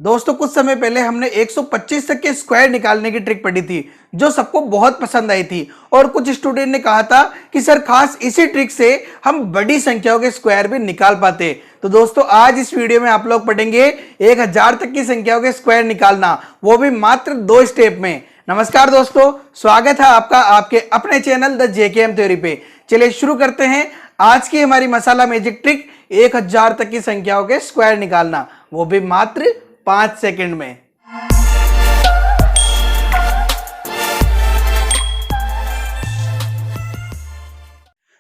दोस्तों कुछ समय पहले हमने 125 तक के स्क्वायर निकालने की ट्रिक पढ़ी थी जो सबको बहुत पसंद आई थी और कुछ स्टूडेंट ने कहा था कि सर खास इसी ट्रिक से हम बड़ी संख्याओं के स्क्वायर भी निकाल पाते। तो दोस्तों आज इस वीडियो में आप लोग पढ़ेंगे 1000 तक की संख्याओं के स्क्वायर निकालना, वो भी मात्र 2 स्टेप में। नमस्कार दोस्तों, स्वागत है आपका आपके अपने चैनल द जेकेएम थ्योरी पे। चलिए शुरू करते हैं आज की हमारी मसाला मैजिक ट्रिक 1000 तक की संख्याओं के स्क्वायर निकालना, वो भी मात्र 5 सेकंड में।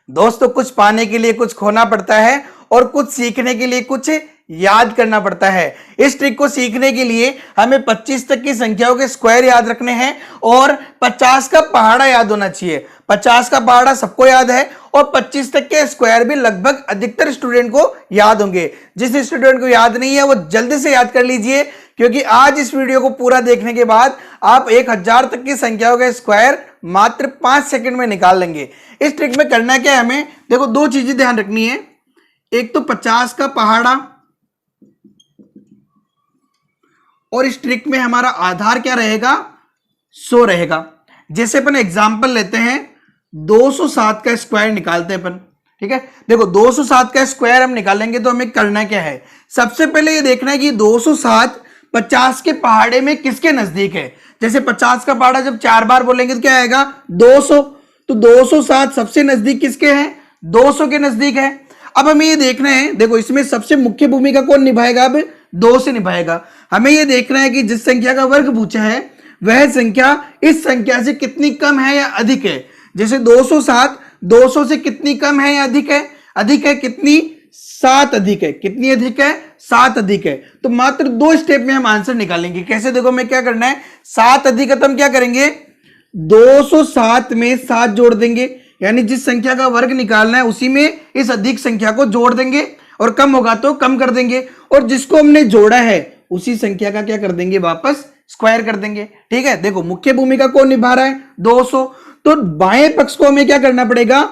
दोस्तों कुछ पाने के लिए कुछ खोना पड़ता है और कुछ सीखने के लिए कुछ याद करना पड़ता है। इस ट्रिक को सीखने के लिए हमें 25 तक की संख्याओं के स्क्वायर याद रखने हैं और 50 का पहाड़ा याद होना चाहिए। 50 का पहाड़ा सबको याद है और 25 तक के स्क्वायर भी लगभग अधिकतर स्टूडेंट को याद होंगे। जिस स्टूडेंट को याद नहीं है वो जल्दी से याद कर लीजिए, क्योंकि आज इस वीडियो को पूरा देखने के बाद आप 1000 तक की संख्याओं के स्क्वायर मात्र 5 सेकंड में निकाल लेंगे। इस ट्रिक में करना क्या है, हमें देखो 2 चीजें ध्यान रखनी है। एक तो 50 का पहाड़ा और इस ट्रिक में हमारा आधार क्या रहेगा, 100 रहेगा। जैसे अपन एग्जांपल लेते हैं 207 का स्क्वायर निकालते हैं अपन, ठीक है। देखो 207 का स्क्वायर हम निकालेंगे तो हमें करना क्या है, सबसे पहले ये देखना है कि 207 50 के पहाड़े में किसके नजदीक है। जैसे 50 का पहाड़ा जब 4 बार बोलेंगे तो क्या आएगा, 200। तो 207 सबसे नजदीक किसके हैं, 200 के नजदीक है। अब हमें ये देखना है, देखो इसमें सबसे मुख्य भूमिका कौन निभाएगा, अब 2 से निभाएगा। हमें ये देखना है कि जिस संख्या का वर्ग पूछा है वह संख्या इस संख्या से कितनी कम है या अधिक है। जैसे 207 200 से कितनी कम है या अधिक है, अधिक है कितनी, 7 अधिक है। कितनी अधिक है, 7 अधिक है। तो मात्र 2 स्टेप में हम आंसर निकालेंगे। कैसे, देखो हमें क्या करना है, 7 अधिक है तो हम क्या करेंगे, 207 में 7 जोड़ देंगे, यानी जिस संख्या का वर्ग निकालना है उसी में इस अधिक संख्या को जोड़ देंगे और कम होगा तो कम कर देंगे, और जिसको हमने जोड़ा है उसी संख्या का क्या कर देंगे, वापस स्क्वायर कर देंगे। ठीक है, देखो मुख्य भूमिका कौन निभा रहा है, 200। तो बाएं पक्ष को हमें क्या करना पड़ेगा,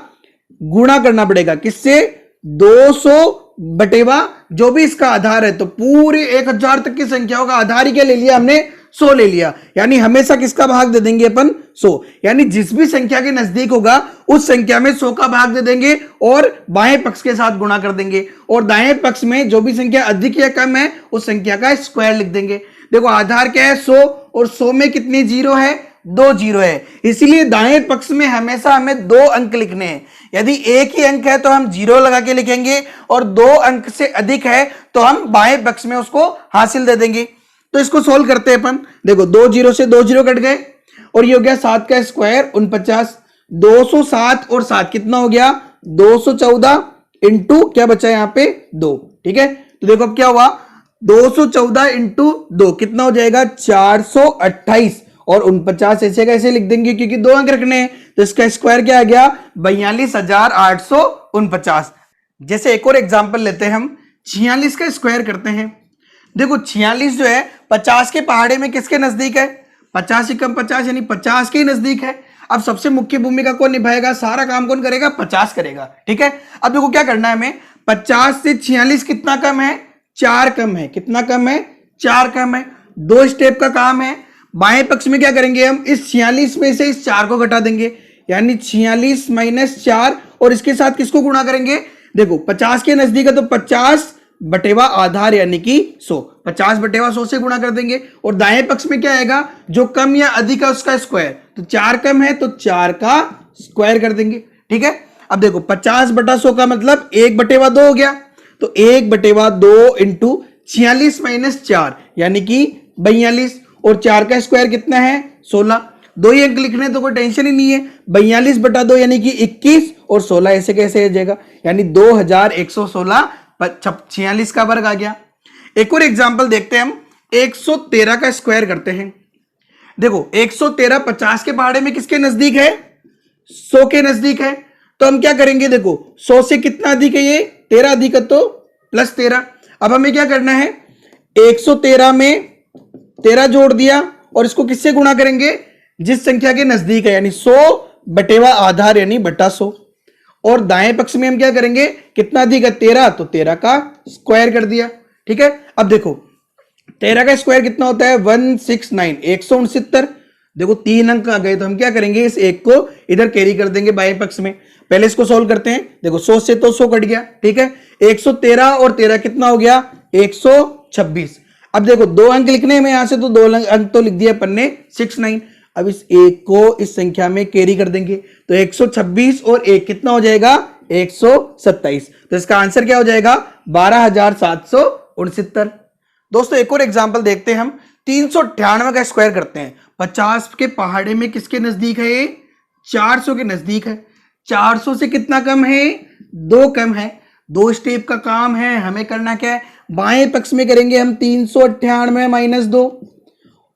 गुणा करना पड़ेगा। किससे, 200 बटेवा जो भी इसका आधार है। तो पूरे 1000 तक की संख्याओं का आधार ही क्या ले लिया हमने, 100 ले लिया। यानी हमेशा किसका भाग दे देंगे अपन, 100। यानी जिस भी संख्या के नजदीक होगा उस संख्या में 100 का भाग दे देंगे और बाएं पक्ष के साथ गुणा कर देंगे, और दाएं पक्ष में जो भी संख्या अधिक या कम है उस संख्या का स्क्वायर लिख देंगे। देखो आधार क्या है, 100, और 100 में कितने जीरो है, 2 जीरो है। इसीलिए दाएं पक्ष में हमेशा हमें 2 अंक लिखने हैं। यदि एक ही अंक है तो हम 0 लगा के लिखेंगे, और 2 अंक से अधिक है तो हम बाएं पक्ष में उसको हासिल दे देंगे। तो इसको सोल्व करते हैं अपन। देखो 2 जीरो से 2 जीरो कट गए और ये हो गया 7 का स्क्वायर 49। 207 और 7 कितना हो गया, 214 इंटू क्या बचा यहाँ पे, 2। ठीक है, तो देखो अब क्या हुआ, 214 इंटू 2 कितना हो जाएगा, 428, और 49 ऐसे कैसे लिख देंगे क्योंकि 2 अंक रखने हैं। तो इसका स्क्वायर क्या आ गया, 42,849। जैसे एक और एग्जांपल लेते हैं हम, 46 का स्क्वायर करते हैं। देखो 46 जो है 50 के पहाड़े में किसके नजदीक है, 50 से कम 50 यानी 50 के ही नजदीक है। अब सबसे मुख्य भूमिका कौन निभाएगा, सारा काम कौन करेगा, 50 करेगा। ठीक है, अब देखो क्या करना है हमें, 50 से 46 कितना कम है, 4 कम है। कितना कम है, 4 कम है। 2 स्टेप का काम है। बाएं पक्ष में क्या करेंगे हम, इस 46 में से इस 4 को घटा देंगे, यानी 46 माइनस 4, और इसके साथ किसको गुणा करेंगे, देखो 50 के नजदीक है तो 50 बटेवा आधार यानी कि 100, 50 बटेवा 100 से गुणा कर देंगे, और दाएं पक्ष में क्या आएगा, जो कम या अधिक है उसका स्क्वायर। तो 4 कम है तो 4 का स्क्वायर कर देंगे। ठीक है, अब देखो 50 बटा 100 का मतलब 1 बटेवा 2 हो गया, तो 1 बटेवा 2 इंटू 46 माइनस 4 यानी कि 42, और 4 का स्क्वायर कितना है, 16। 2 ही अंक लिखने तो कोई टेंशन ही नहीं है। 42 बटा 2 यानी कि 21, और 16 ऐसे कैसे आ जाएगा, यानी 2116 46 का वर्ग आ गया। एक और एग्जांपल देखते हैं हम, 113 का स्क्वायर करते हैं। देखो 113 50 के पहाड़े में किसके नजदीक है, 100 के नजदीक है। तो हम क्या करेंगे, देखो 100 से कितना अधिक है, ये 13 अधिक है तो प्लस 13। अब हमें क्या करना है, 113 में 13 जोड़ दिया और इसको किससे गुणा करेंगे, जिस संख्या के नजदीक है, यानी 100 बटेवा आधार यानी बटा 100, और दाएं पक्ष में हम क्या करेंगे, कितना अधिक है, 13, तो 13 का स्क्वायर कर दिया। ठीक है, अब देखो 13 का स्क्वायर कितना होता है 169, 169। देखो 3 अंक आ गए तो हम क्या करेंगे, इस एक को इधर कैरी कर देंगे बाएं पक्ष में। पहले इसको सोल्व करते हैं। देखो 100 से तो 100 कट गया, ठीक है। 113 और 13 कितना हो गया 126। अब देखो 2 अंक लिखने में यहां से तो 2 अंक तो लिख दिया अपन ने 69। अब इस एक को इस संख्या में कैरी कर देंगे तो 126 और 1 कितना हो जाएगा 127। तो इसका आंसर क्या हो जाएगा 12,769। दोस्तों एक और एग्जांपल देखते हैं हम। 398 का स्क्वायर करते हैं। 50 के पहाड़े में किसके नजदीक है ये 400 के नजदीक है। 400 से कितना कम है 2 कम है। 2 स्टेप का काम है, हमें करना क्या है, बाएं पक्ष में करेंगे हम 398 माइनस 2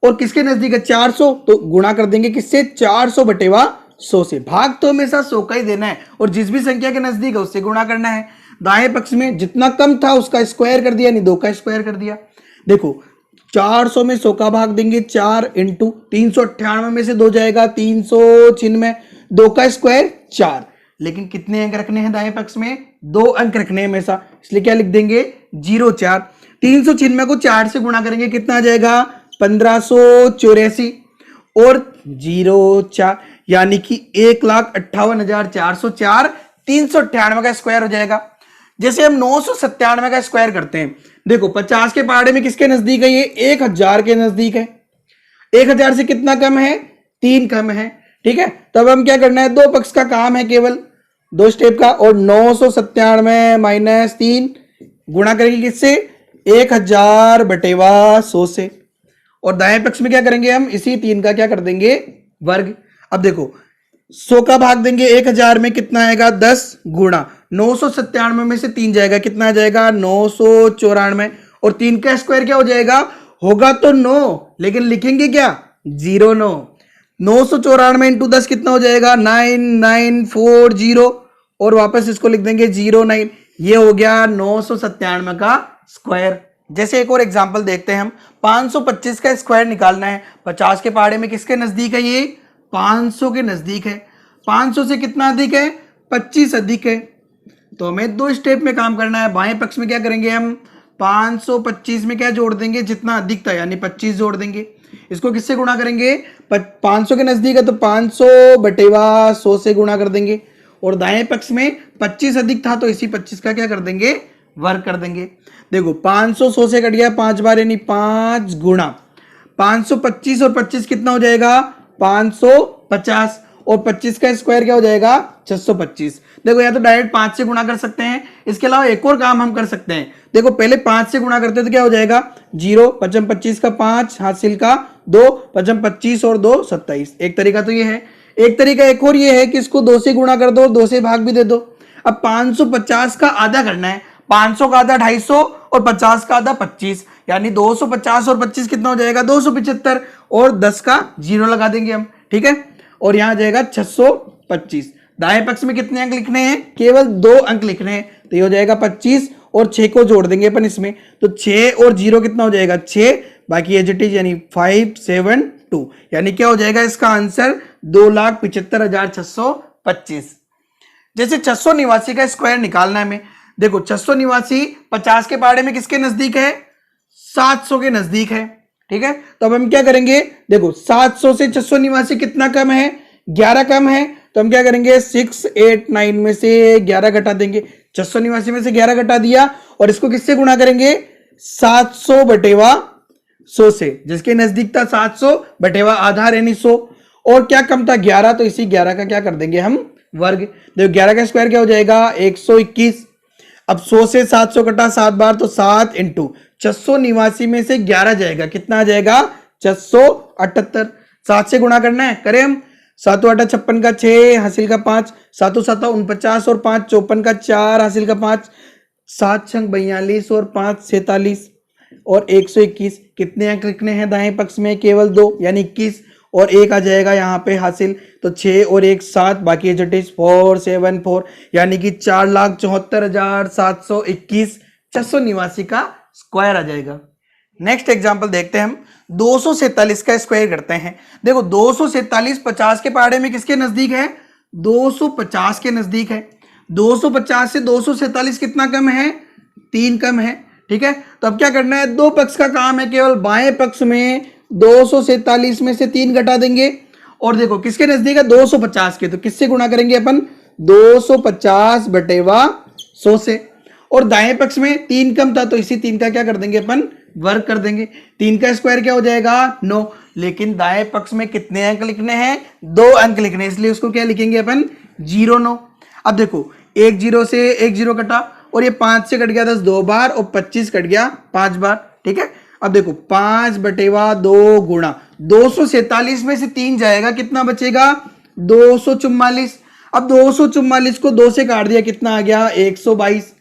और किसके नजदीक है 400 तो गुणा कर देंगे किससे 400/100 से। भाग तो हमेशा 100 का ही देना है और जिस भी संख्या के नजदीक है उससे गुणा करना है। दाएं पक्ष में जितना कम था उसका स्क्वायर कर दिया, नहीं 2 का स्क्वायर कर दिया। देखो 400 में 100 का भाग देंगे 4 इंटू 398 में से 2 जाएगा 396, 2 का स्क्वायर 4। लेकिन कितने अंक रखने हैं दाएं पक्ष में 2 अंक रखने हैं हमेशा, इसलिए क्या लिख देंगे 04। 396 को 4 से गुणा करेंगे कितना आ जाएगा 1584 और 04 यानी कि 1,58,404। 398 का स्क्वायर हो जाएगा। जैसे हम 997 का स्क्वायर करते हैं। देखो 50 के पहाड़े में किसके नजदीक है ये 1000 के नजदीक है। 1000 से कितना कम है 3 कम है, ठीक है। तब हम क्या करना है 2 पक्ष का काम है, केवल 2 स्टेप का। और 997 माइनस 3 गुणा करेंगे किससे 1000/100 से। और दाएं पक्ष में क्या करेंगे हम इसी 3 का क्या कर देंगे वर्ग। अब देखो 100 का भाग देंगे 1000 में कितना आएगा 10 गुणा 997 में से 3 जाएगा कितना आ जाएगा 994 और 3 का स्क्वायर क्या हो जाएगा होगा तो 9 लेकिन लिखेंगे क्या 09। 994 इंटू 10 कितना हो जाएगा 9940 और वापस इसको लिख देंगे 09। ये हो गया 997 का स्क्वायर। जैसे एक और एग्जांपल देखते हैं हम। 525 का स्क्वायर निकालना है। 50 के पहाड़े में किसके नजदीक है ये 500 के नजदीक है। 500 से कितना अधिक है 25 अधिक है। तो हमें 2 स्टेप में काम करना है। बाएं पक्ष में क्या करेंगे हम 525 में क्या जोड़ देंगे जितना अधिक था यानी 25 जोड़ देंगे। इसको किससे गुणा करेंगे 500 के नजदीक है तो 500/100 से गुणा कर देंगे। और दाएं पक्ष में 25 अधिक था तो इसी 25 का क्या कर देंगे वर्ग कर देंगे। देखो 500 100 से कट गया 5 बार यानी 5 गुणा 525 और 25 कितना हो जाएगा 550 और 25 का स्क्वायर क्या हो जाएगा 625। देखो या तो डायरेक्ट 5 से गुणा कर सकते हैं। इसके अलावा एक और काम हम कर सकते हैं। देखो पहले 5 से गुणा करते तो क्या हो जाएगा 0 5 25 का 5 हासिल का 2 5 25 और 2 27। एक तरीका तो ये है। एक तरीका एक और ये है कि इसको 2 से गुणा कर दो 2 से भाग भी दे दो। अब 550 का आधा करना है। 500 का आधा 250 और 50 का आधा 25 यानी 250 और 25 कितना हो जाएगा 275 और 10 का 0 लगा देंगे हम, ठीक है। और यहां जाएगा 625। दाएं पक्ष में कितने अंक लिखने हैं केवल 2 अंक लिखने हैं तो ये हो जाएगा 25 और 6 को जोड़ देंगे अपन इसमें तो 6 और 0 कितना हो जाएगा 6 बाकी एज इट इज यानी 572 यानी क्या हो जाएगा इसका आंसर 2,75,625। जैसे 689 का स्क्वायर निकालना है हमें। देखो 689 50 के पहाड़े में किसके नजदीक है 700 के नजदीक है, ठीक है। तो अब हम क्या करेंगे देखो 700 से 689 कितना कम है 11 कम है तो हम क्या करेंगे 689 में से 11 घटा देंगे। 689 में से 11 घटा दिया और इसको किससे गुणा करेंगे 700/100 से। जिसके नजदीक था 700/आधा यानी 100 और क्या कम था 11 तो इसी 11 का क्या कर देंगे हम वर्ग। देखो 11 का स्क्वायर क्या हो जाएगा 121। अब 100 से 700 कटा 7 बार तो 7 इंटू 689 में से 11 जाएगा कितना आ जाएगा 678। 7 से गुणा करना है करें हम 7 8 56 का 6 हासिल का 5 7 7 49 और 5 54 का 4 हासिल का 5 7 6 42 और 5 47 और 121। कितने अंक लिखने हैं दाएं पक्ष में केवल 2 यानी 21 और 1 आ जाएगा यहाँ पे हासिल तो 6 और 1 7 बाकी एज इट इज 474 यानी कि 4,74,721 689 का स्क्वायर आ जाएगा। नेक्स्ट एग्जांपल देखते हैं हम। 247 का स्क्वायर करते हैं। देखो 247 50 के पहाड़े में किसके नजदीक है 250 के नजदीक है। 250 से 247 कितना कम है 3 कम है ठीक है, तो अब क्या करना है, दो पक्ष का काम है, केवल बाएं पक्ष में 247 में से 3 घटा देंगे और देखो किसके नजदीक है 250 के, तो किससे गुणा करेंगे अपन 250 बटेवा 100 से, और दाएं पक्ष में 3 कम था तो इसी 3 का क्या कर देंगे अपन वर्ग कर देंगे, 3 का स्क्वायर क्या हो जाएगा 9, लेकिन दाएं पक्ष में कितने अंक लिखने हैं 2 अंक लिखने हैं, इसलिए उसको क्या लिखेंगे अपन 0,9। अब देखो एक जीरो से एक जीरो कटा और ये 5 से कट गया 10 2 बार और 25 कट गया 5 बार, ठीक है। अब देखो 5 बटेवा 2 गुणा 247 में से 3 जाएगा, कितना बचेगा 244। अब 244 को 2 से काट दिया, कितना आ गया 122।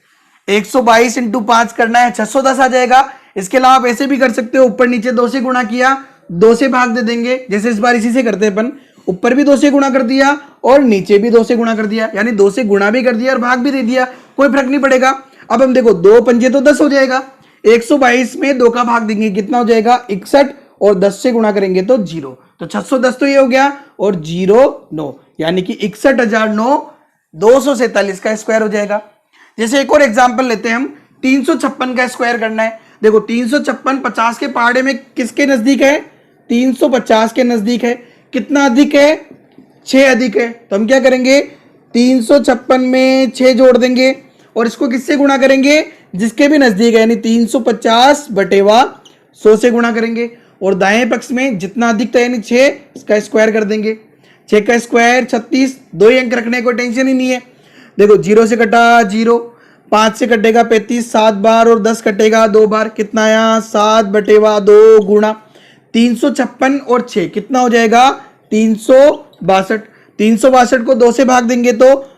122 इंटू 5 करना है 610 आ जाएगा। इसके अलावा आप ऐसे भी कर सकते हो, ऊपर नीचे 2 से गुणा किया 2 से भाग दे देंगे, जैसे इस बार इसी से करते हैं अपन, ऊपर भी 2 से गुणा कर दिया और नीचे भी 2 से गुणा कर दिया, यानी 2 से गुणा भी कर दिया और भाग भी दे दिया, कोई फर्क नहीं पड़ेगा। अब हम देखो 2 पंजे तो 10 हो जाएगा, 122 में 2 का भाग देंगे कितना हो जाएगा 61 और 10 से गुणा करेंगे तो 0, तो 610 तो ये हो गया और 0,9 यानी कि 61,009 247 का स्क्वायर हो जाएगा। जैसे एक और एग्जांपल लेते हैं हम, 356 का स्क्वायर करना है। देखो 356 50 के पहाड़े में किसके नजदीक है 350 के नजदीक है, कितना अधिक है 6 अधिक है, तो हम क्या करेंगे 356 में 6 जोड़ देंगे और इसको किससे गुणा करेंगे जिसके भी नजदीक है, यानी 350 बटेवा 100 से गुणा करेंगे और दाएं पक्ष में जितना अधिक था यानी 6 इसका स्क्वायर कर देंगे, 6 का स्क्वायर 36, 2 ही अंक रखने को टेंशन ही नहीं है। देखो 0 से कटा 0, 5 से कटेगा 35 7 बार और 10 कटेगा 2 बार, कितना आया 7 बटेवा 2 गुणा 356 और 6 कितना हो जाएगा 362। 362 को 2 से भाग देंगे तो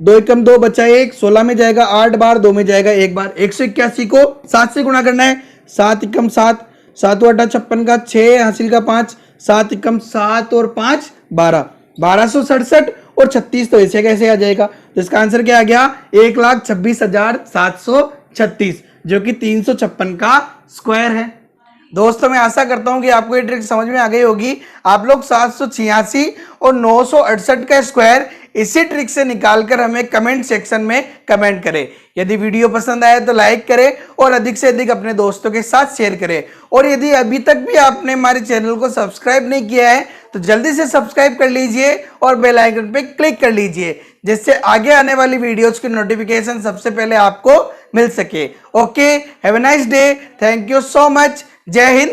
2 एकम 2 बचा 1, 16 में जाएगा 8 बार, 2 में जाएगा 1 बार। 181 को 7 से गुणा करना है, 7 एकम 7, 7 वाटा 56 का 6 हासिल का 5, 7 एकम 7 और 5 12, 1267 और 36 तो ऐसे कैसे आ जाएगा, तो इसका आंसर क्या आ गया 1,26,736 जो कि 356 का स्क्वायर है। दोस्तों मैं आशा करता हूं कि आपको ये ट्रिक समझ में आ गई होगी। आप लोग 786 और 968 का स्क्वायर इसी ट्रिक से निकालकर हमें कमेंट सेक्शन में कमेंट करें। यदि वीडियो पसंद आए तो लाइक करें और अधिक से अधिक अपने दोस्तों के साथ शेयर करें, और यदि अभी तक भी आपने हमारे चैनल को सब्सक्राइब नहीं किया है तो जल्दी से सब्सक्राइब कर लीजिए और बेल आइकन पे क्लिक कर लीजिए, जिससे आगे आने वाली वीडियोस की नोटिफिकेशन सबसे पहले आपको मिल सके। Okay, have a nice day, thank you so much, जय हिंद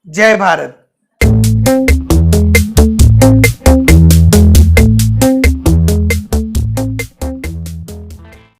जय भारत।